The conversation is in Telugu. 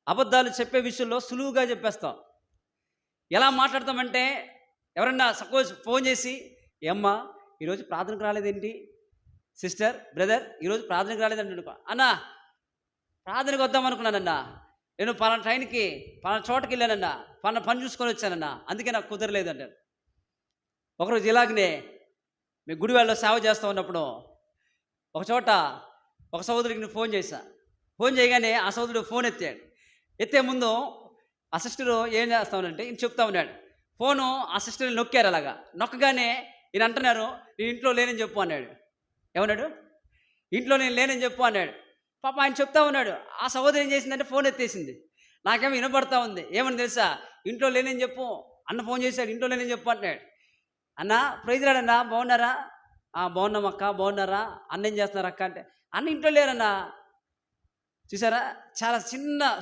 అబద్ధాలు చెప్పే విషయంలో సులువుగా చెప్పేస్తాం. ఎలా మాట్లాడతామంటే ఎవరన్నా సపోజ్ ఫోన్ చేసి, "ఏమ్మా ఈరోజు ప్రార్థనకు రాలేదేంటి? సిస్టర్, బ్రదర్ ఈరోజు ప్రార్థనకు రాలేదంటాడనుకో, అన్నా ప్రార్థనకు వద్దామనుకున్నానన్నా. నేను పలానా ట్రైన్‌కి పలానా చోటకెళ్ళానన్నా. పలానా పని చూసుకొని వచ్చానన్నా. అందుకే నాకు కుదరలేదంటాడు. ఒకరోజు ఇలాగనే మేము గుడివాడలో సేవ చేస్తా ఉన్నప్పుడు ఒక చోట ఒక సహోదరుడికి నేను ఫోన్ చేశా. ఫోన్ చేయగానే ఆ సహోదరుడు ఫోన్ ఎత్తాడు. ఎత్తే ముందు ఆ సిస్టరు ఏం చేస్తా ఉన్నాడంటే ఈయన చెప్తా ఉన్నాడు. ఫోను ఆ సిస్టర్ నొక్కారు అలాగా. నొక్కగానే ఈయన అంటున్నారు, "నేను ఇంట్లో లేనని చెప్పు" అన్నాడు. ఏమన్నాడు? "ఇంట్లో నేను లేనని చెప్పు" అన్నాడు. పాపం ఆయన చెప్తా ఉన్నాడు. ఆ సహోదరి ఏం చేసిందంటే ఫోన్ ఎత్తేసింది. నాకేమో వినపడతా ఉంది. ఏమని తెలుసా? "ఇంట్లో లేనని చెప్పు. అన్న ఫోన్ చేశాడు. ఇంట్లో లేనని చెప్పు" అంటున్నాడు. "అన్న ప్రైజ్ లార్డ్ అన్న, బాగున్నారా?" "ఆ! బాగున్నాం అక్క. బాగున్నారా? అన్న ఏం చేస్తున్నారు అక్క" అంటే, "అన్న ఇంట్లో లేరన్నా." చూసారా? చాలా చిన్న